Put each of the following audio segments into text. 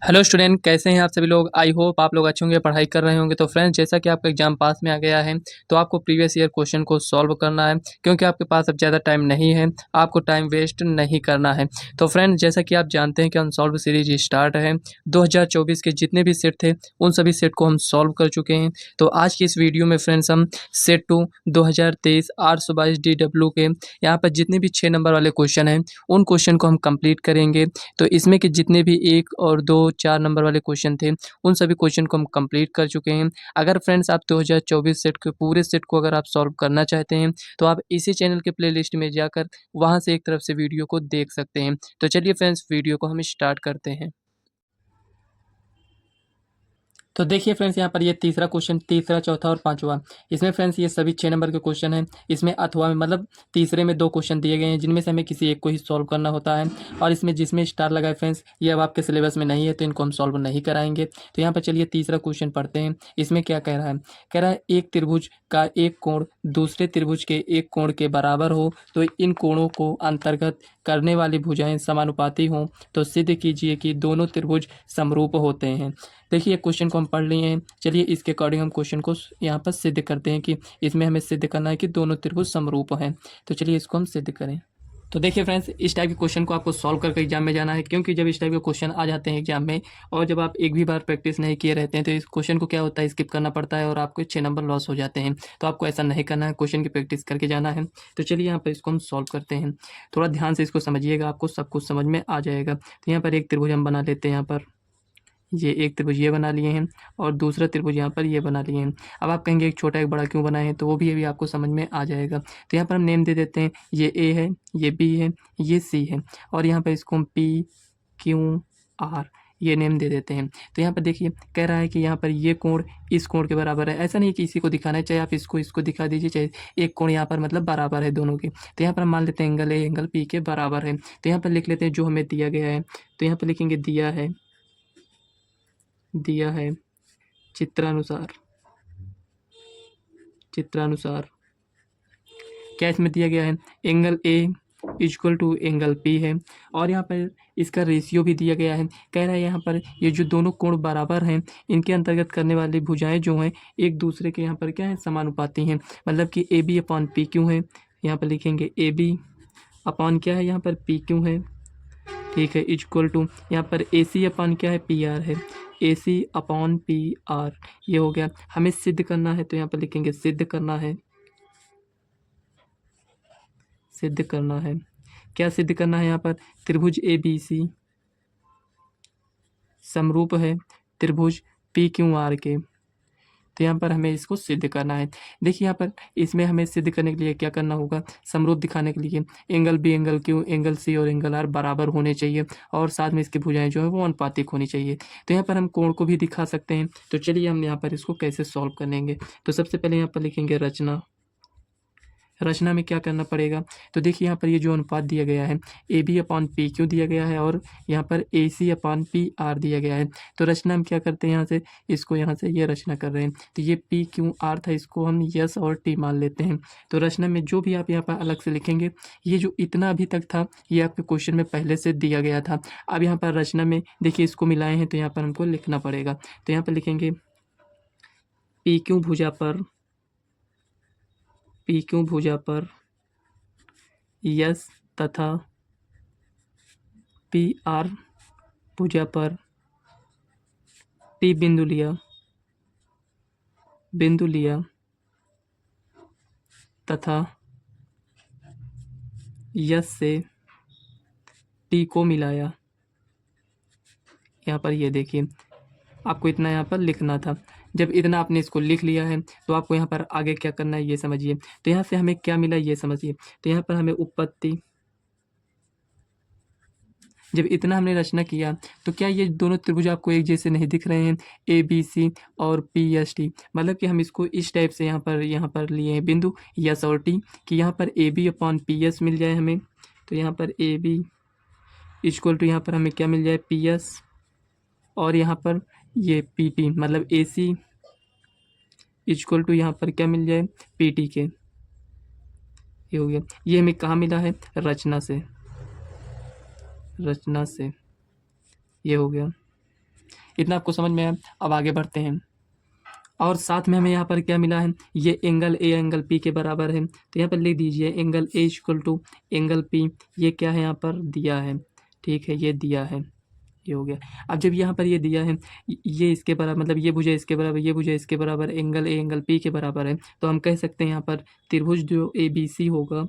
Hello student, कैसे हैं आप सभी लोग। आई होप आप लोग अच्छे होंगे, पढ़ाई कर रहे होंगे। तो फ्रेंड्स, जैसा कि आपका एग्जाम पास में आ गया है तो आपको प्रीवियस ईयर क्वेश्चन को सॉल्व करना है, क्योंकि आपके पास अब ज़्यादा टाइम नहीं है, आपको टाइम वेस्ट नहीं करना है। तो फ्रेंड्स, जैसा कि आप जानते हैं कि अनसॉल्व सीरीज स्टार्ट है। 2024 के जितने भी सेट थे उन सभी सेट को हम सॉल्व कर चुके हैं। तो आज की इस वीडियो में फ्रेंड्स हम सेट 2 2023 822 DW के यहाँ पर जितने भी 6 नंबर वाले क्वेश्चन हैं उन क्वेश्चन को हम कंप्लीट करेंगे। तो इसमें के जितने भी 1 और 2 4 नंबर वाले क्वेश्चन थे, उन सभी क्वेश्चन को हम कंप्लीट कर चुके हैं। अगर फ्रेंड्स आप 2024 सेट के पूरे सेट को अगर आप सॉल्व करना चाहते हैं, तो आप इसी चैनल के प्लेलिस्ट में जाकर वहाँ से एक तरफ से वीडियो को देख सकते हैं। तो चलिए फ्रेंड्स, वीडियो को हम स्टार्ट करते हैं। तो देखिए फ्रेंड्स, यहाँ पर ये तीसरा क्वेश्चन, तीसरा, चौथा और पांचवा, इसमें फ्रेंड्स ये सभी 6 नंबर के क्वेश्चन हैं। इसमें अथवा में मतलब तीसरे में 2 क्वेश्चन दिए गए हैं, जिनमें से हमें किसी एक को ही सॉल्व करना होता है। और इसमें जिसमें स्टार लगा है फ्रेंड्स, ये अब आपके सिलेबस में नहीं है, तो इनको हम सॉल्व नहीं कराएंगे। तो यहाँ पर चलिए तीसरा क्वेश्चन पढ़ते हैं। इसमें क्या कह रहा है? कह रहा है एक त्रिभुज का एक कोण दूसरे त्रिभुज के एक कोण के बराबर हो तो इन कोणों को अंतर्गत करने वाली भुजाएं समानुपाती हों, तो सिद्ध कीजिए कि दोनों त्रिभुज समरूप होते हैं। देखिए क्वेश्चन को हम पढ़ लिए हैं। चलिए इसके अकॉर्डिंग हम क्वेश्चन को यहाँ पर सिद्ध करते हैं कि इसमें हमें सिद्ध करना है कि दोनों त्रिभुज समरूप हैं। तो चलिए इसको हम सिद्ध करें। तो देखिए फ्रेंड्स, इस टाइप के क्वेश्चन को आपको सॉल्व करके एग्जाम में जाना है, क्योंकि जब इस टाइप के क्वेश्चन आ जाते हैं एग्जाम में और जब आप एक भी बार प्रैक्टिस नहीं किए रहते हैं, तो इस क्वेश्चन को क्या होता है, स्किप करना पड़ता है और आपको 6 नंबर लॉस हो जाते हैं। तो आपको ऐसा नहीं करना है, क्वेश्चन की प्रैक्टिस करके जाना है। तो चलिए यहाँ पर इसको हम सॉल्व करते हैं। थोड़ा ध्यान से इसको समझिएगा, आपको सब कुछ समझ में आ जाएगा। तो यहाँ पर एक त्रिभुज हम बना लेते हैं। यहाँ पर ये एक त्रिभुज ये बना लिए हैं और दूसरा त्रिभुज यहाँ पर ये बना लिए हैं। अब आप कहेंगे एक छोटा एक बड़ा क्यों बनाए हैं, तो वो भी अभी आपको समझ में आ जाएगा। तो यहाँ पर हम नेम दे देते हैं, ये ए है, ये बी है, ये सी है, और यहाँ पर इसको हम पी क्यू आर ये नेम दे देते हैं। तो यहाँ पर देखिए कह रहा है कि यहाँ पर ये कोण इस कोण के बराबर है। ऐसा नहीं कि इसी को दिखाना है, चाहे आप इसको दिखा दीजिए, चाहे एक कोण यहाँ पर मतलब बराबर है दोनों के। तो यहाँ पर हम मान लेते हैं एंगल ए एंगल पी के बराबर है। तो यहाँ पर लिख लेते हैं जो हमें दिया गया है। तो यहाँ पर लिखेंगे दिया है चित्रानुसार क्या इसमें दिया गया है, angle A equal to angle P है, और यहाँ पर इसका रेशियो भी दिया गया है। कह रहा है यहाँ पर ये जो दोनों कोण बराबर हैं, इनके अंतर्गत करने वाली भुजाएं जो हैं एक दूसरे के यहाँ पर क्या है, समानुपाती हैं। मतलब कि A B upon P Q है। यहाँ पर लिखेंगे ए बी अपॉन क्या है, यहाँ पर पी क्यू है, ठीक है, इक्वल टू यहाँ पर ए सी अपॉन क्या है, पी आर है, ए सी अपॉन पी आर। ये हो गया। हमें सिद्ध करना है, तो यहाँ पर लिखेंगे सिद्ध करना है। क्या सिद्ध करना है? यहाँ पर त्रिभुज ए बी सी समरूप है त्रिभुज पी क्यू आर के। तो यहाँ पर हमें इसको सिद्ध करना है। देखिए यहाँ पर इसमें हमें सिद्ध करने के लिए क्या करना होगा, समरूप दिखाने के लिए angle B angle Q angle C और एंगल आर बराबर होने चाहिए, और साथ में इसकी भुजाएं जो है वो अनुपातिक होनी चाहिए। तो यहाँ पर हम कोण को भी दिखा सकते हैं। तो चलिए हम यहाँ पर इसको कैसे सॉल्व करेंगे। तो सबसे पहले यहाँ पर लिखेंगे रचना में क्या करना पड़ेगा। तो देखिए यहाँ पर ये जो अनुपात दिया गया है, A B upon P Q दिया गया है और यहाँ पर A C upon P R दिया गया है। तो रचना हम क्या करते हैं, यहाँ से इसको यहाँ से ये रचना कर रहे हैं। तो ये पी क्यू आर था, इसको हम यस और टी मान लेते हैं। तो रचना में जो भी आप यहाँ पर अलग से लिखेंगे, ये जो इतना अभी तक था ये आपके क्वेश्चन में पहले से दिया गया था। अब यहाँ पर रचना में देखिए इसको मिलाए हैं, तो यहाँ पर हमको लिखना पड़ेगा। तो यहाँ पर लिखेंगे पी क्यू भुजा पर यस तथा पी आर भुजा पर टी बिंदु लिया तथा यस से टी को मिलाया। यहाँ पर ये देखिए आपको इतना यहाँ पर लिखना था। जब इतना आपने इसको लिख लिया है, तो आपको यहाँ पर आगे क्या करना है ये समझिए। तो यहाँ से हमें क्या मिला ये समझिए। तो यहाँ पर हमें उत्पत्ति, जब इतना हमने रचना किया, तो क्या ये दोनों त्रिभुज आपको एक जैसे नहीं दिख रहे हैं, ए बी सी और पी एस टी। मतलब कि हम इसको इस टाइप से यहाँ पर लिए हैं बिंदु यस और टी, कि यहाँ पर A B upon P S मिल जाए हमें। तो यहाँ पर ए बी इक्वल टू यहाँ पर हमें क्या मिल जाए, पी एस, और यहाँ पर ये पी टी मतलब ए सी इक्वल टू यहाँ पर क्या मिल जाए, पी टी के। ये हो गया। ये हमें कहाँ मिला है, रचना से। ये हो गया। इतना आपको समझ में आया। अब आगे बढ़ते हैं। और साथ में हमें यहाँ पर क्या मिला है, ये एंगल ए एंगल पी के बराबर है, तो यहाँ पर लिख दीजिए angle A equal to angle P. ये क्या है यहाँ पर दिया है, ठीक है, ये दिया है, ये हो गया। अब जब यहाँ पर ये दिया है, ये इसके बराबर, मतलब ये भुजा इसके बराबर, ये भुजा इसके बराबर, एंगल ए एंगल पी के बराबर है, तो हम कह सकते हैं यहाँ पर त्रिभुज जो ए बी सी होगा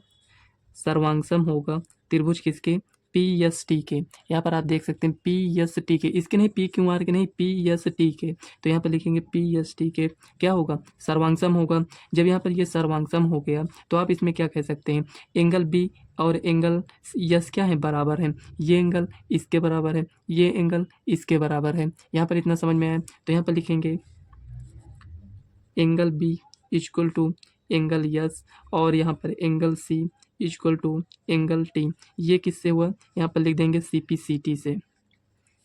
सर्वांगसम होगा त्रिभुज किसके, पी एस टी के। यहाँ पर आप देख सकते हैं पी एस टी के, इसके नहीं पी क्यू आर के नहीं, पी एस टी के। तो यहाँ पर लिखेंगे पी एस टी के क्या होगा, सर्वांगसम होगा। जब यहाँ पर ये सर्वांगसम हो गया तो आप इसमें क्या कह सकते हैं, एंगल बी और एंगल यस क्या है, बराबर है। ये एंगल इसके बराबर है, ये एंगल इसके बराबर है। यहाँ पर इतना समझ में आया। तो यहाँ पर लिखेंगे angle B equal to angle S, और यहाँ पर angle C equal to angle T. ये किससे हुआ, यहाँ पर लिख देंगे सी पी सी टी से।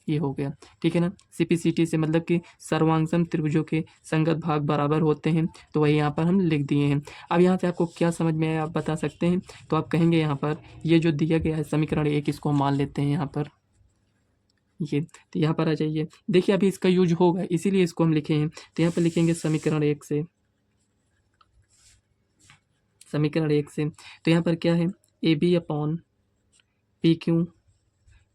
ये हो गया, ठीक है ना। सी पी सी टी से मतलब कि सर्वांगसम त्रिभुजों के संगत भाग बराबर होते हैं, तो वही यहाँ पर हम लिख दिए हैं। अब यहाँ से आपको क्या समझ में आया आप बता सकते हैं। तो आप कहेंगे यहाँ पर ये जो दिया गया है समीकरण एक, इसको मान लेते हैं यहाँ पर, ये तो यहाँ पर आ जाइए। देखिए अभी इसका यूज होगा इसीलिए इसको हम लिखे हैं। तो यहाँ पर लिखेंगे समीकरण एक से, समीकरण एक से, तो यहाँ पर क्या है, A B upon P Q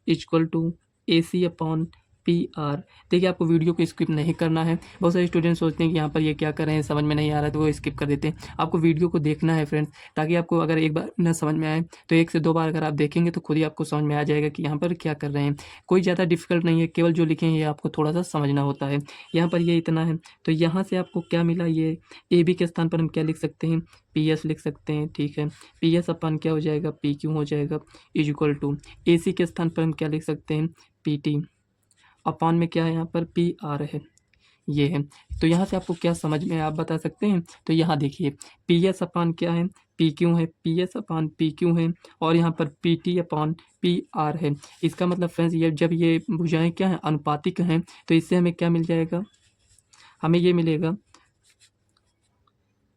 equal to A C upon P R. देखिए आपको वीडियो को स्किप नहीं करना है। बहुत सारे स्टूडेंट सोचते हैं कि यहाँ पर ये क्या कर रहे हैं, समझ में नहीं आ रहा है तो वो स्किप कर देते हैं। आपको वीडियो को देखना है फ्रेंड्स, ताकि आपको अगर एक बार न समझ में आए तो एक से दो बार अगर आप देखेंगे तो खुद ही आपको समझ में आ जाएगा कि यहाँ पर क्या कर रहे हैं। कोई ज़्यादा डिफिकल्ट नहीं है, केवल जो लिखे हैं ये आपको थोड़ा सा समझना होता है। यहाँ पर ये इतना है, तो यहाँ से आपको क्या मिला, ये ए बी के स्थान पर हम क्या लिख सकते हैं, पी एस लिख सकते हैं, ठीक है। पी एस अपन क्या हो जाएगा, पी क्यू हो जाएगा, इज इक्वल टू ए सी के स्थान पर हम क्या लिख सकते हैं, पी टी अपान में क्या है यहाँ पर पी आर है, ये है। तो यहाँ से आपको क्या समझ में है आप बता सकते हैं। तो यहाँ देखिए पी एस अपान क्या है, पी क्यू है, पी एस अपान पी क्यू है, और यहाँ पर P T upon P R है। इसका मतलब फ्रेंड्स ये जब ये भुजाएं क्या हैं, अनुपातिक हैं, तो इससे हमें क्या मिल जाएगा, हमें ये मिलेगा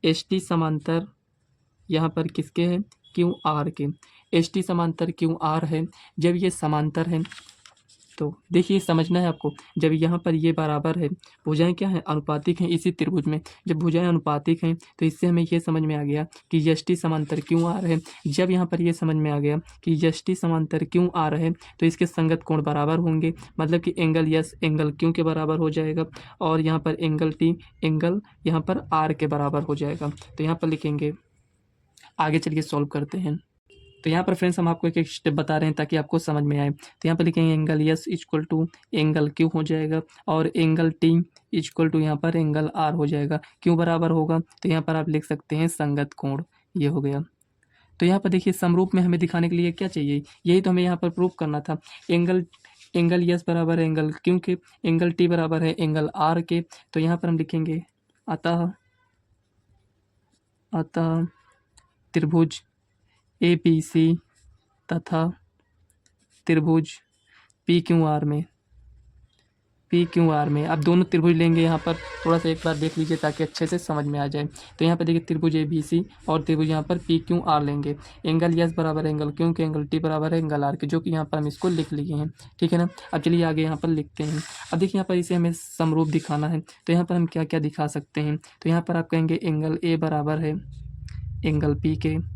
एस टी समांतर यहाँ पर किसके हैं, क्यू आर के। एस टी समांतर क्यू आर है। जब ये समांतर है तो देखिए समझना है आपको, जब यहाँ पर ये बराबर है, भुजाएं क्या हैं, अनुपातिक हैं इसी त्रिभुज में। जब भुजाएं अनुपातिक हैं तो इससे हमें ये समझ में आ गया कि यष्टि समांतर क्यों आ रहा है। जब यहाँ पर ये समझ में आ गया कि यष्टि समांतर क्यों आ रहा है तो इसके संगत कोण बराबर होंगे, मतलब कि एंगल यस एंगल क्यों के बराबर हो जाएगा, और यहाँ पर एंगल टी एंगल यहाँ पर आर के बराबर हो जाएगा। तो यहाँ पर लिखेंगे, आगे चलिए सॉल्व करते हैं। तो यहाँ पर फ्रेंड्स हम आपको एक एक स्टेप बता रहे हैं ताकि आपको समझ में आए। तो यहाँ पर लिखेंगे angle S equal to angle Q हो जाएगा, और एंगल टी इक्वल टू यहाँ पर एंगल आर हो जाएगा। क्यों बराबर होगा, तो यहाँ पर आप लिख सकते हैं संगत कोण, ये हो गया। तो यहाँ पर देखिए समरूप में हमें दिखाने के लिए क्या चाहिए, यही तो हमें यहाँ पर प्रूव करना था। एंगल यस बराबर है एंगल क्यू के, एंगल टी बराबर है एंगल आर के। तो यहाँ पर हम लिखेंगे अतः त्रिभुज ए बी सी तथा त्रिभुज पी क्यू आर में अब दोनों त्रिभुज लेंगे। यहाँ पर थोड़ा सा एक बार देख लीजिए ताकि अच्छे से समझ में आ जाए। तो यहाँ पर देखिए त्रिभुज ए बी सी और त्रिभुज यहाँ पर पी क्यू आर लेंगे। एंगल यस बराबर एंगल क्यू के, एंगल टी बराबर है एंगल आर के, जो कि यहाँ पर हम इसको लिख लिए हैं, ठीक है ना। अब चलिए आगे यहाँ पर लिखते हैं। अब देखिए यहाँ पर इसे हमें समरूप दिखाना है, तो यहाँ पर हम क्या क्या दिखा सकते हैं। तो यहाँ पर आप कहेंगे एंगल ए बराबर है एंगल पी के,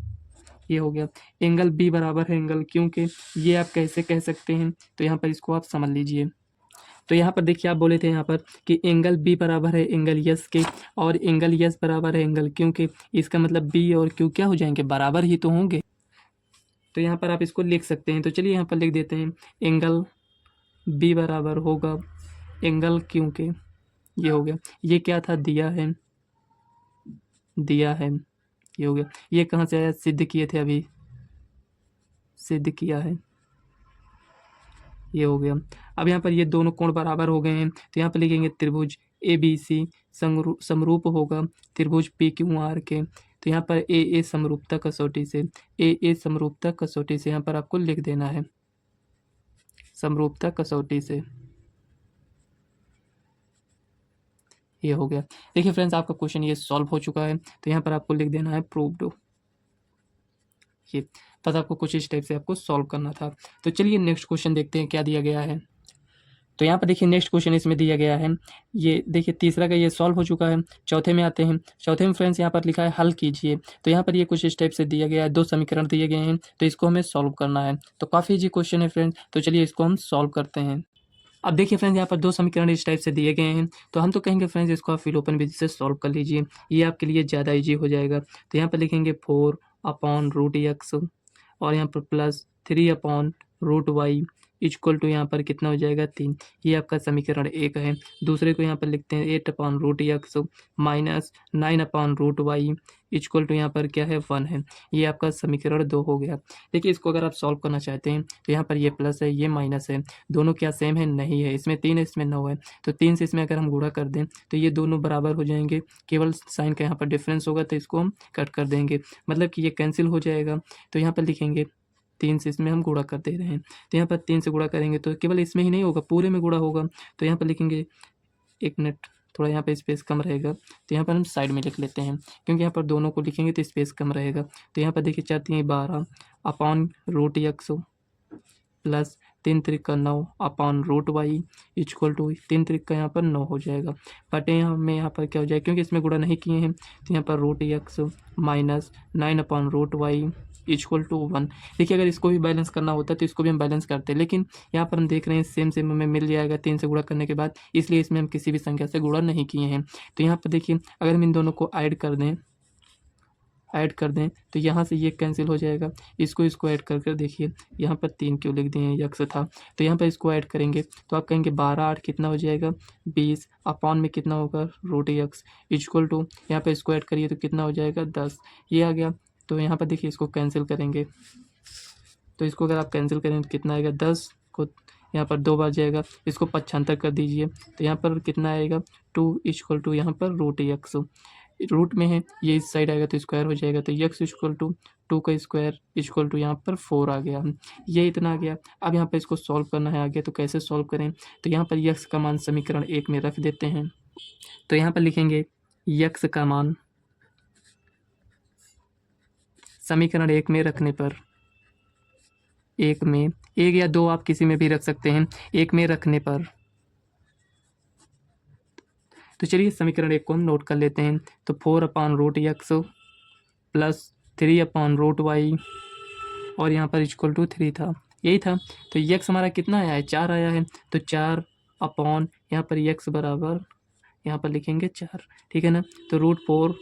ये हो गया। एंगल बी बराबर है एंगल क्यू के, ये आप कैसे कह सकते हैं, तो यहाँ पर इसको आप समझ लीजिए। तो यहाँ पर देखिए आप बोले थे यहाँ पर कि एंगल बी बराबर है एंगल यस के, और एंगल यस बराबर है एंगल क्यू के। इसका मतलब बी और क्यू क्या हो जाएंगे, बराबर ही तो होंगे। तो यहाँ पर आप इसको लिख सकते हैं। तो चलिए यहाँ पर लिख देते हैं एंगल बी बराबर होगा एंगल क्यू के, ये हो गया। ये क्या था, दिया है, ये हो गया। ये कहाँ से आया, सिद्ध किए थे अभी, सिद्ध किया है, ये हो गया। अब यहाँ पर ये दोनों कोण बराबर हो गए हैं, तो यहाँ पर लिखेंगे त्रिभुज ए बी सी समरूप होगा त्रिभुज पी क्यू आर के। तो यहाँ पर ए समरूपता कसौटी से, ए समरूपता कसौटी से यहाँ पर आपको लिख देना है समरूपता कसौटी से, ये हो गया। देखिए फ्रेंड्स आपका क्वेश्चन ये सॉल्व हो चुका है। तो यहाँ पर आपको लिख देना है प्रूव्ड, ये बस आपको कुछ इस टाइप से आपको सॉल्व करना था। तो चलिए नेक्स्ट क्वेश्चन देखते हैं क्या दिया गया है। तो यहाँ पर देखिए नेक्स्ट क्वेश्चन इसमें दिया गया है, ये देखिए तीसरा का ये सॉल्व हो चुका है। चौथे में आते हैं। चौथे में फ्रेंड्स यहाँ पर लिखा है हल कीजिए। तो यहाँ पर ये कुछ स्टेप से दिया गया है, 2 समीकरण दिए गए हैं, तो इसको हमें सॉल्व करना है। तो काफ़ी ईजी क्वेश्चन है फ्रेंड्स, तो चलिए इसको हम सॉल्व करते हैं। अब देखिए फ्रेंड्स यहाँ पर 2 समीकरण इस टाइप से दिए गए हैं, तो हम तो कहेंगे फ्रेंड्स इसको आप विलोपन विधि से सॉल्व कर लीजिए, ये आपके लिए ज़्यादा ईजी हो जाएगा। तो यहाँ पर लिखेंगे 4/√x और यहाँ पर प्लस 3/√y इक्वल टू यहाँ पर कितना हो जाएगा 3। ये आपका समीकरण 1 है। दूसरे को यहाँ पर लिखते हैं 8/√x minus 9/√y equal to यहाँ पर क्या है 1 है। ये आपका समीकरण 2 हो गया। देखिए इसको अगर आप सॉल्व करना चाहते हैं तो यहाँ पर ये प्लस है, ये माइनस है, दोनों क्या सेम है? नहीं है। इसमें 3 है, इसमें 9 है, तो 3 से इसमें अगर हम गुणा कर दें तो ये दोनों बराबर हो जाएंगे, केवल साइन का यहाँ पर डिफरेंस होगा, तो इसको हम कट कर देंगे, मतलब कि ये कैंसिल हो जाएगा। तो यहाँ पर लिखेंगे 3 से इसमें हम गुणा कर दे रहे हैं, तो यहाँ पर 3 से गुणा करेंगे तो केवल इसमें ही नहीं होगा, पूरे में गुणा होगा। तो यहाँ पर लिखेंगे, एक मिनट, थोड़ा यहाँ पे स्पेस कम रहेगा, तो यहाँ पर हम साइड में लिख लेते हैं, क्योंकि यहाँ पर दोनों को लिखेंगे तो स्पेस कम रहेगा। तो यहाँ पर देखिए 4 3 12/√x plus 3 3 9/√y equal to 3 3 यहाँ पर 9 हो जाएगा। बटे हमें यहाँ पर क्या हो जाएगा, क्योंकि इसमें गुणा नहीं किए हैं, तो यहाँ पर √x minus 9/√y equal to 1। देखिए अगर इसको भी बैलेंस करना होता तो इसको भी हम बैलेंस करते, लेकिन यहाँ पर हम देख रहे हैं सेम सेम हमें मिल जाएगा 3 से गुणा करने के बाद, इसलिए इसमें हम किसी भी संख्या से गुणा नहीं किए हैं। तो यहाँ पर देखिए अगर हम इन दोनों को ऐड कर दें तो यहाँ से ये कैंसिल हो जाएगा। इसको ऐड कर देखिए, यहाँ पर 3 क्यों लिख दिए हैं, यक्स था, तो यहाँ पर इसको ऐड करेंगे तो आप कहेंगे 12/8 कितना हो जाएगा 20 अपॉन में कितना होगा √x इक्वल टू, यहाँ पर इसको ऐड करिए तो कितना हो जाएगा 10, ये आ गया। तो यहाँ पर देखिए इसको कैंसिल करेंगे, तो इसको अगर आप कैंसिल करें तो कितना आएगा 10 को यहाँ पर 2 बार जाएगा, इसको 75 कर दीजिए, तो यहाँ पर कितना आएगा 2 इक्वल टू यहाँ पर √x, रूट में है ये इस साइड आएगा तो स्क्वायर हो जाएगा, तो x इक्वल टू 2 का स्क्वायर इक्वल टू यहाँ पर 4 आ गया, ये इतना आ गया। अब यहाँ पर इसको सॉल्व करना है आगे, तो कैसे सॉल्व करें, तो यहाँ पर x का मान समीकरण 1 में रख देते हैं। तो यहाँ पर लिखेंगे x का मान समीकरण 1 में रखने पर, 1 में 1 या 2 आप किसी में भी रख सकते हैं, 1 में रखने पर, तो चलिए समीकरण 1 को हम नोट कर लेते हैं। तो 4/√x प्लस 3/√y और यहाँ पर इक्वल टू 3 था, यही था। तो x हमारा कितना आया है 4 आया है, तो 4 अपॉन यहाँ पर x बराबर यहाँ पर लिखेंगे 4, ठीक है ना। तो √4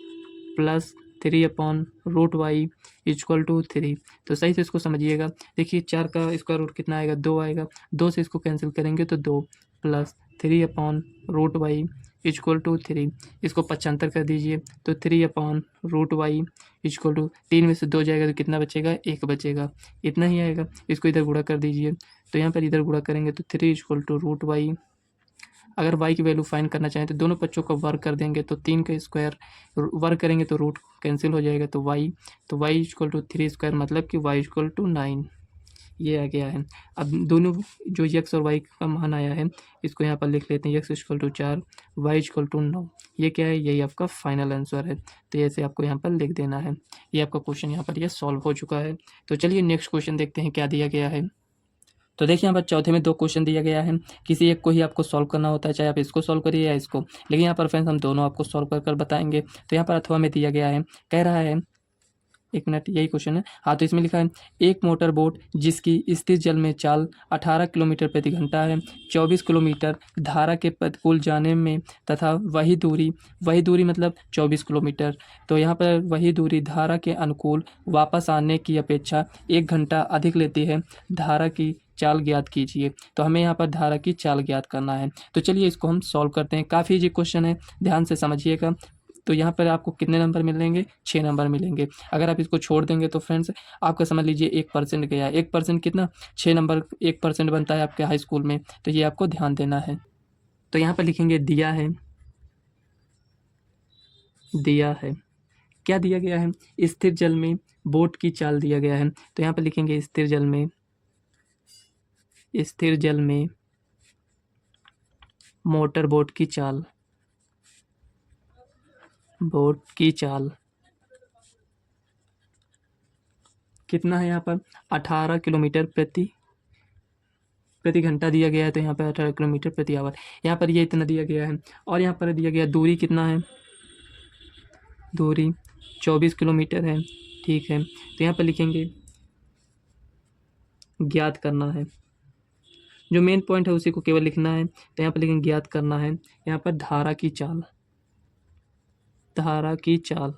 प्लस 3/√y इक्वल टू 3, तो सही से इसको समझिएगा। देखिए 4 का स्क्वायर रूट कितना आएगा 2 आएगा, 2 से इसको कैंसिल करेंगे तो 2 प्लस 3/√y इक्वल टू 3, इसको 75 कर दीजिए, तो 3/√y इक्वल टू 3 में से 2 जाएगा तो कितना बचेगा 1 बचेगा, इतना ही आएगा। इसको इधर गुणा कर दीजिए, तो यहाँ पर इधर गुणा करेंगे तो 3 इक्वल टू √y। अगर y की वैल्यू फाइंड करना चाहें तो दोनों बच्चों का वर्क कर देंगे, तो 3 का स्क्वायर वर्क करेंगे तो रूट कैंसिल हो जाएगा, तो y इक्वल टू 3 स्क्वायर मतलब कि y इक्वल टू 9, ये आ गया है। अब दोनों जो x और y का मान आया है इसको यहाँ पर लिख लेते हैं, x equal to 4 y equal to 9, ये क्या है, यही आपका फाइनल आंसर है। तो ऐसे आपको यहाँ पर लिख देना है। ये आपका क्वेश्चन यहाँ पर ये सॉल्व हो चुका है। तो चलिए नेक्स्ट क्वेश्चन देखते हैं क्या दिया गया है। तो देखिए यहाँ पर चौथे में 2 क्वेश्चन दिया गया है, किसी एक को ही आपको सॉल्व करना होता है, चाहे आप इसको सॉल्व करिए या इसको, लेकिन यहाँ पर फ्रेंड्स हम दोनों आपको सॉल्व कर बताएंगे। तो यहाँ पर अथवा में दिया गया है, कह रहा है, एक मिनट, यही क्वेश्चन है। हाँ, तो इसमें लिखा है एक मोटर बोट जिसकी स्थिर जल में चाल 18 किलोमीटर प्रति घंटा है, 24 किलोमीटर धारा के प्रतिकूल जाने में तथा वही दूरी मतलब 24 किलोमीटर, तो यहाँ पर वही दूरी धारा के अनुकूल वापस आने की अपेक्षा 1 घंटा अधिक लेती है, धारा की चाल ज्ञात कीजिए। तो हमें यहाँ पर धारा की चाल ज्ञात करना है। तो चलिए इसको हम सॉल्व करते हैं, काफ़ी इजी क्वेश्चन है, ध्यान से समझिएगा। तो यहाँ पर आपको कितने नंबर मिलेंगे 6 नंबर मिलेंगे। अगर आप इसको छोड़ देंगे तो फ्रेंड्स आपका समझ लीजिए 1% गया। 1% कितना 6 नंबर, 1% बनता है आपके हाई स्कूल में, तो ये आपको ध्यान देना है। तो यहाँ पर लिखेंगे दिया है क्या दिया गया है, स्थिर जल में बोट की चाल दिया गया है। तो यहाँ पर लिखेंगे स्थिर जल में मोटर बोट की चाल कितना है, यहाँ पर 18 किलोमीटर प्रति घंटा दिया गया है, तो यहाँ पर 18 किलोमीटर प्रति आवर। यहाँ पर ये इतना दिया गया है, और यहाँ पर दिया गया दूरी कितना है, दूरी 24 किलोमीटर है, ठीक है। तो यहाँ पर लिखेंगे ज्ञात करना है, जो मेन पॉइंट है उसी को केवल लिखना है। तो यहाँ पर लिखेंगे ज्ञात करना है। यहाँ पर धारा की चाल, धारा की चाल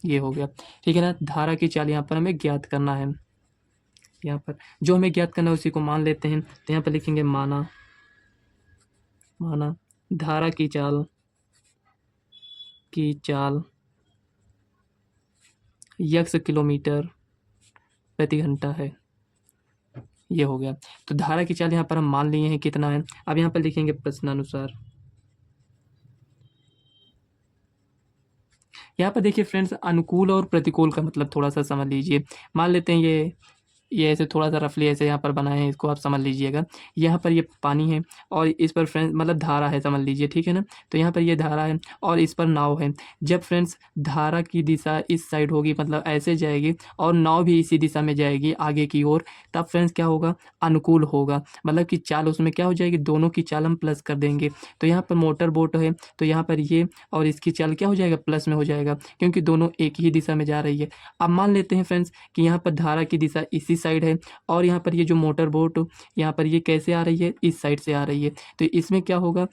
ये हो गया, ठीक है ना। धारा की चाल यहाँ पर हमें ज्ञात करना है। यहाँ पर जो हमें ज्ञात करना है उसी को मान लेते हैं। तो यहाँ पर लिखेंगे माना, माना धारा की चाल, की चाल x किलोमीटर प्रति घंटा है, ये हो गया। तो धारा की चाल यहाँ पर हम मान लिए हैं कितना है। अब यहाँ पर लिखेंगे प्रश्नानुसार। यहाँ पर देखिए फ्रेंड्स, अनुकूल और प्रतिकूल का मतलब थोड़ा सा समझ लीजिए। मान लेते हैं ये ऐसे थोड़ा सा रफली ऐसे यहाँ पर बनाए हैं, इसको आप समझ लीजिएगा। यहाँ पर ये पानी है और इस पर फ्रेंड्स मतलब धारा है, समझ लीजिए, ठीक है ना। तो यहाँ पर ये धारा है और इस पर नाव है। जब फ्रेंड्स धारा की दिशा इस साइड होगी, मतलब ऐसे जाएगी, और नाव भी इसी दिशा में जाएगी आगे की ओर, तब फ्रेंड्स क्या होगा, अनुकूल होगा। मतलब कि चाल उसमें क्या हो जाएगी, दोनों की चाल हम प्लस कर देंगे। तो यहाँ पर मोटर बोट है, तो यहाँ पर ये और इसकी चाल क्या हो जाएगा, प्लस में हो जाएगा, क्योंकि दोनों एक ही दिशा में जा रही है। अब मान लेते हैं फ्रेंड्स कि यहाँ पर धारा की दिशा इसी साइड है, और यहाँ पर ये जो मोटर बोट यहाँ पर ये कैसे आ रही है, इस साइड से आ रही है। तो इसमें क्या होगा,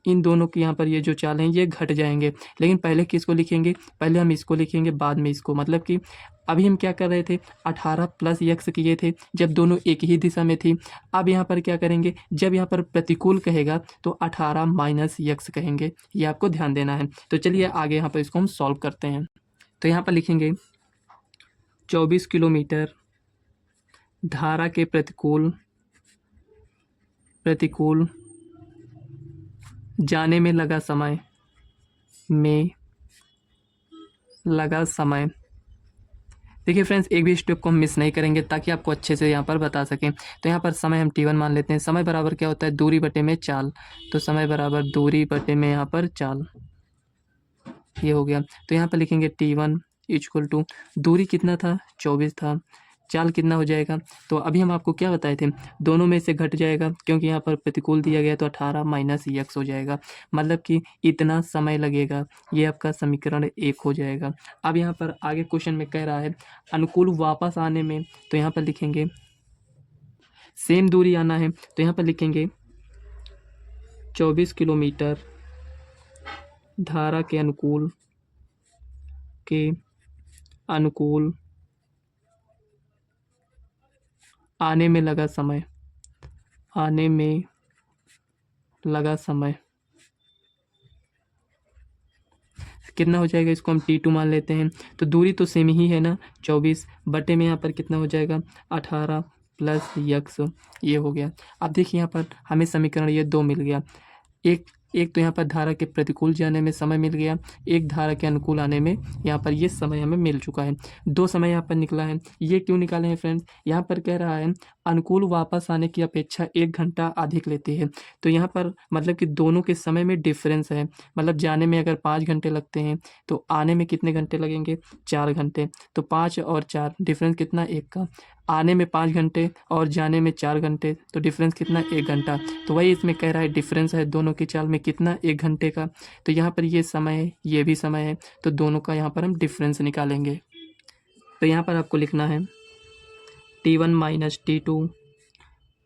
इन दोनों की यहाँ पर ये जो चाल हैं ये घट जाएंगे। लेकिन पहले किसको लिखेंगे, पहले हम इसको लिखेंगे, बाद में इसको। मतलब कि अभी हम क्या कर रहे थे, 18 प्लस x किए थे जब दोनों एक ही दिशा में थी। अब यहाँ पर क्या करेंगे, जब यहाँ पर प्रतिकूल कहेगा तो 18 माइनस x कहेंगे, ये आपको ध्यान देना है। तो चलिए आगे यहाँ पर इसको हम सॉल्व करते हैं। तो यहाँ पर लिखेंगे 24 किलोमीटर धारा के प्रतिकूल जाने में लगा समय, देखिए फ्रेंड्स, एक भी स्टेप को हम मिस नहीं करेंगे ताकि आपको अच्छे से यहाँ पर बता सकें। तो यहाँ पर समय हम t1 मान लेते हैं। समय बराबर क्या होता है, दूरी बटे में चाल। तो समय बराबर दूरी बटे में यहाँ पर चाल, ये हो गया। तो यहाँ पर लिखेंगे t1 इक्वल टू दूरी कितना था, 24 था, चाल कितना हो जाएगा। तो अभी हम आपको क्या बताए थे, दोनों में से घट जाएगा, क्योंकि यहाँ पर प्रतिकूल दिया गया, तो 18 माइनस x हो जाएगा, मतलब कि इतना समय लगेगा। ये आपका समीकरण 1 हो जाएगा। अब यहाँ पर आगे क्वेश्चन में कह रहा है अनुकूल वापस आने में, तो यहाँ पर लिखेंगे सेम दूरी आना है, तो यहाँ पर लिखेंगे 24 किलोमीटर धारा के अनुकूल आने में लगा समय कितना हो जाएगा, इसको हम t2 मान लेते हैं। तो दूरी तो सेम ही है ना, 24 बटे में यहाँ पर कितना हो जाएगा, 18 प्लस x, ये हो गया। अब देखिए यहाँ पर हमें समीकरण ये 2 मिल गया। एक तो यहाँ पर धारा के प्रतिकूल जाने में समय मिल गया, एक धारा के अनुकूल आने में यहाँ पर ये समय हमें मिल चुका है। 2 समय यहाँ पर निकला है। ये क्यों निकाले हैं फ्रेंड्स, यहाँ पर कह रहा है अनुकूल वापस आने की अपेक्षा 1 घंटा अधिक लेती है। तो यहाँ पर मतलब कि दोनों के समय में डिफरेंस है। मतलब जाने में अगर 5 घंटे लगते हैं तो आने में कितने घंटे लगेंगे, 4 घंटे। तो 5 और 4 डिफरेंस कितना, 1 का। आने में 5 घंटे और जाने में 4 घंटे, तो डिफरेंस कितना, 1 घंटा। तो वही इसमें कह रहा है डिफरेंस है दोनों की चाल में कितना, 1 घंटे का। तो यहाँ पर ये समय है, ये भी समय है, तो दोनों का यहाँ पर हम डिफरेंस निकालेंगे। तो यहाँ पर आपको लिखना है t1 minus t2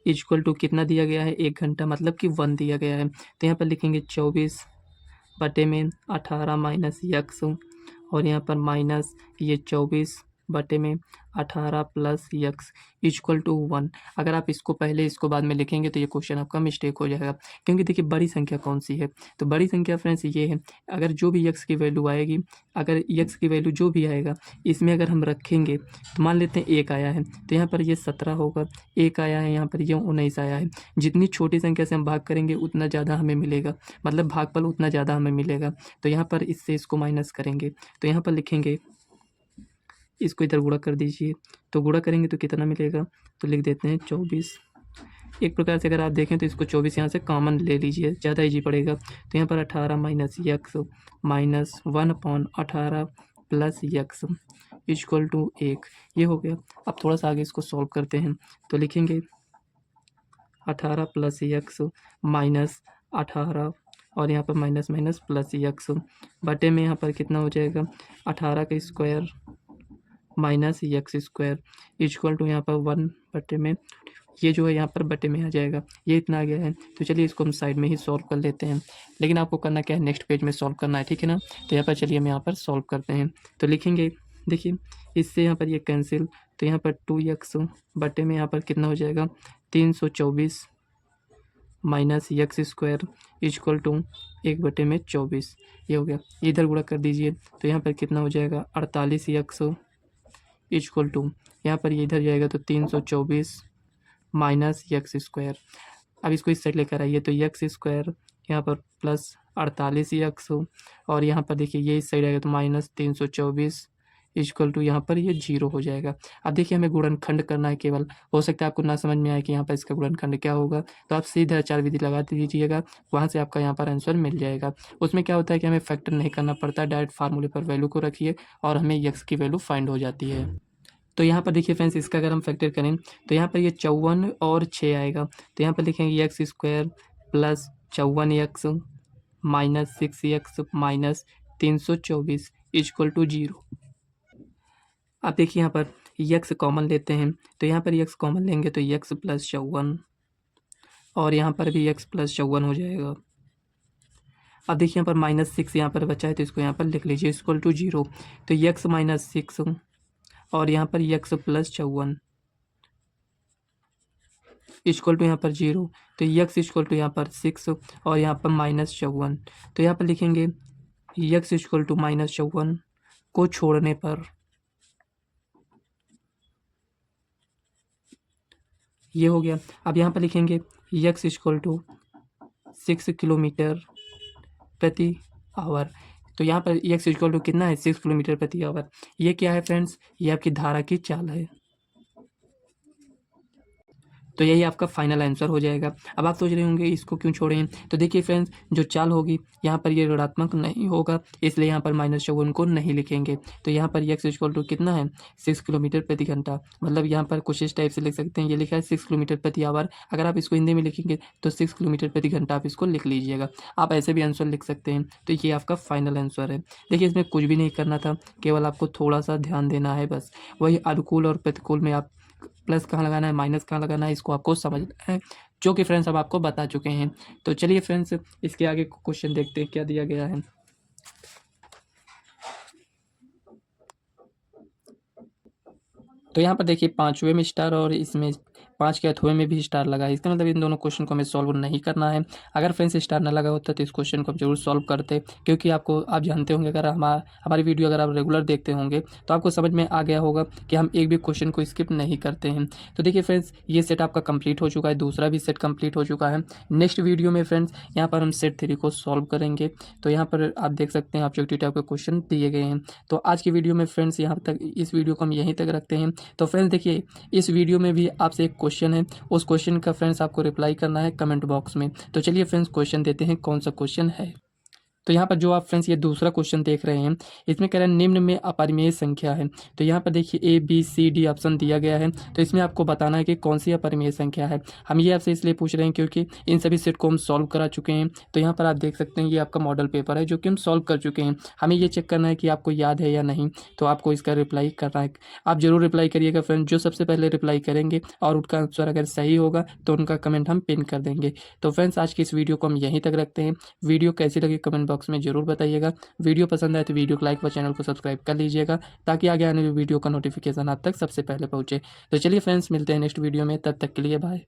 equal to कितना दिया गया है, 1 घंटा, मतलब कि 1 दिया गया है। तो यहाँ पर लिखेंगे 24 बटे में 18 माइनस x, और यहाँ पर माइनस ये 24 बटे में 18 प्लस x इक्वल टू 1। अगर आप इसको पहले इसको बाद में लिखेंगे तो ये क्वेश्चन आपका मिस्टेक हो जाएगा, क्योंकि देखिए बड़ी संख्या कौन सी है, तो बड़ी संख्या फ्रेंड्स ये है, अगर जो भी x की वैल्यू आएगी, अगर x की वैल्यू जो भी आएगा इसमें अगर हम रखेंगे, तो मान लेते हैं 1 आया है, तो यहाँ पर ये 17 होगा, 1 आया है, यहाँ पर ये 19 आया है। जितनी छोटी संख्या से हम भाग करेंगे उतना ज़्यादा हमें मिलेगा, मतलब भागफल उतना ज़्यादा हमें मिलेगा। तो यहाँ पर इससे इसको माइनस करेंगे, तो यहाँ पर लिखेंगे, इसको इधर गुणा कर दीजिए, तो गुणा करेंगे तो कितना मिलेगा, तो लिख देते हैं 24। एक प्रकार से अगर आप देखें तो इसको 24 यहाँ से कॉमन ले लीजिए, ज़्यादा ईजी पड़ेगा। तो यहाँ पर 18 minus x minus 1/18 plus x equal to 1, ये हो गया। अब थोड़ा सा आगे इसको सॉल्व करते हैं, तो लिखेंगे 18 प्लस एक्स माइनस 18 और यहाँ पर माइनस माइनस प्लस एक्स बटे में यहाँ पर कितना हो जाएगा 18 का square minus x square equal to यहाँ पर 1 बटे में, ये जो है यहाँ पर बटे में आ जाएगा, ये इतना आ गया है। तो चलिए इसको हम साइड में ही सॉल्व कर लेते हैं, लेकिन आपको करना क्या है, नेक्स्ट पेज में सॉल्व करना है, ठीक है ना। तो यहाँ पर चलिए हम यहाँ पर सॉल्व करते हैं। तो लिखेंगे, देखिए इससे यहाँ पर ये कैंसिल, तो यहाँ पर 2x बटे में यहाँ पर कितना हो जाएगा 324 minus x square equal to 1/24, ये हो गया। इधर गुणा कर दीजिए, तो यहाँ पर कितना हो जाएगा 48x इक्वल टू, यहाँ पर ये इधर जाएगा तो 324 माइनस एक्स स्क्वायर। अब इसको इस साइड लेकर आइए, तो एक्स स्क्वायर यहाँ पर प्लस 48x और यहाँ पर देखिए ये इस साइड आएगा तो माइनस 324 इक्वल टू यहाँ पर ये 0 हो जाएगा। अब देखिए हमें गुणनखंड करना है केवल, हो सकता है आपको ना समझ में आए कि यहाँ पर इसका गुणनखंड क्या होगा, तो आप सीधा आचार विधि लगा दीजिएगा, वहाँ से आपका यहाँ पर आंसर मिल जाएगा। उसमें क्या होता है कि हमें फैक्टर नहीं करना पड़ता, डायरेक्ट फार्मूले पर वैल्यू को रखिए और हमें एक्स की वैल्यू फाइंड हो जाती है। तो यहाँ पर देखिए फ्रेंड्स, इसका अगर हम फैक्टर करें तो यहाँ पर ये 54 और 6 आएगा, तो यहाँ पर लिखेंगे x square plus 54x minus 6x minus 324 equal to 0। अब देखिए यहाँ पर x कॉमन लेते हैं, तो यहाँ पर x कॉमन लेंगे तो x प्लस 54 और यहाँ पर भी x प्लस 54 हो जाएगा। अब देखिए यहाँ पर -6 यहाँ पर बचा है, तो इसको यहाँ पर लिख लीजिए इक्वल टू 0। तो x माइनस 6 और यहाँ पर x प्लस 54 इक्वल टू यहाँ पर 0, तो x इक्वल टू यहाँ पर 6 और यहाँ पर -54, तो यहाँ पर लिखेंगे x इक्वल टू -54 को छोड़ने पर ये हो गया। अब यहाँ पर लिखेंगे x इक्वल टू 6 किलोमीटर प्रति आवर, तो यहाँ पर x इक्वल टू कितना है 6 किलोमीटर प्रति आवर। ये क्या है फ्रेंड्स, ये आपकी धारा की चाल है। तो यही आपका फाइनल आंसर हो जाएगा। अब आप सोच रहे होंगे इसको क्यों छोड़े हैं, तो देखिए फ्रेंड्स, जो चाल होगी यहाँ पर ये ऋणात्मक नहीं होगा, इसलिए यहाँ पर -54 को नहीं लिखेंगे। तो यहाँ पर x इक्वल टू कितना है 6 किलोमीटर प्रति घंटा, मतलब यहाँ पर कुछ इस टाइप से लिख सकते हैं, ये लिखा है 6 किलोमीटर प्रति आवर। अगर आप इसको हिंदी में लिखेंगे तो 6 किलोमीटर प्रति घंटा आप इसको लिख लीजिएगा। आप ऐसे भी आंसर लिख सकते हैं। तो ये आपका फाइनल आंसर है। देखिए इसमें कुछ भी नहीं करना था, केवल आपको थोड़ा सा ध्यान देना है बस। वही अनुकूल और प्रतिकूल में आप प्लस कहाँ लगाना है माइनस कहाँ लगाना है, इसको आपको समझना है, जो कि फ्रेंड्स अब आपको बता चुके हैं। तो चलिए फ्रेंड्स, इसके आगे क्वेश्चन देखते हैं क्या दिया गया है। तो यहाँ पर देखिए 5वें में स्टार और इसमें 5 के अथवे में भी स्टार लगा है, इसका मतलब इन दोनों क्वेश्चन को हमें सॉल्व नहीं करना है। अगर फ्रेंड्स स्टार ना लगा होता तो इस क्वेश्चन को हम जरूर सॉल्व करते, क्योंकि आप जानते होंगे, अगर हमारी वीडियो अगर आप रेगुलर देखते होंगे तो आपको समझ में आ गया होगा कि हम एक भी क्वेश्चन को स्किप नहीं करते हैं। तो देखिए फ्रेंड्स, ये सेट आपका कंप्लीट हो चुका है, दूसरा भी सेट कंप्लीट हो चुका है। नेक्स्ट वीडियो में फ्रेंड्स यहाँ पर हम सेट 3 को सॉल्व करेंगे। तो यहाँ पर आप देख सकते हैं ऑब्जेक्टिव टाइप के क्वेश्चन दिए गए हैं। तो आज की वीडियो में फ्रेंड्स यहाँ तक, इस वीडियो को हम यहीं तक रखते हैं। तो फ्रेंड्स देखिए, इस वीडियो में भी आपसे एक क्वेश्चन है, उस क्वेश्चन का फ्रेंड्स आपको रिप्लाई करना है कमेंट बॉक्स में। तो चलिए फ्रेंड्स क्वेश्चन देते हैं, कौन सा क्वेश्चन है। तो यहाँ पर जो आप फ्रेंड्स ये दूसरा क्वेश्चन देख रहे हैं, इसमें कह रहे हैं निम्न में अपरिमेय संख्या है। तो यहाँ पर देखिए A B C D option दिया गया है, तो इसमें आपको बताना है कि कौन सी अपरिमेय संख्या है। हम ये आपसे इसलिए पूछ रहे हैं क्योंकि इन सभी सेट को हम सॉल्व करा चुके हैं। तो यहाँ पर आप देख सकते हैं ये आपका मॉडल पेपर है जो कि हम सॉल्व कर चुके हैं। हमें ये चेक करना है कि आपको याद है या नहीं, तो आपको इसका रिप्लाई करना है। आप जरूर रिप्लाई करिएगा फ्रेंड, जो सबसे पहले रिप्लाई करेंगे और उनका आंसर अगर सही होगा तो उनका कमेंट हम पिन कर देंगे। तो फ्रेंड्स आज की इस वीडियो को हम यहीं तक रखते हैं। वीडियो कैसी लगी कमेंट बॉक्स में जरूर बताइए। वीडियो पसंद आए तो वीडियो को लाइक व चैनल को सब्सक्राइब कर लीजिएगा, ताकि आगे आने वाली वीडियो का नोटिफिकेशन आप तक सबसे पहले पहुंचे। तो चलिए फ्रेंड्स, मिलते हैं नेक्स्ट वीडियो में, तब तक के लिए बाय।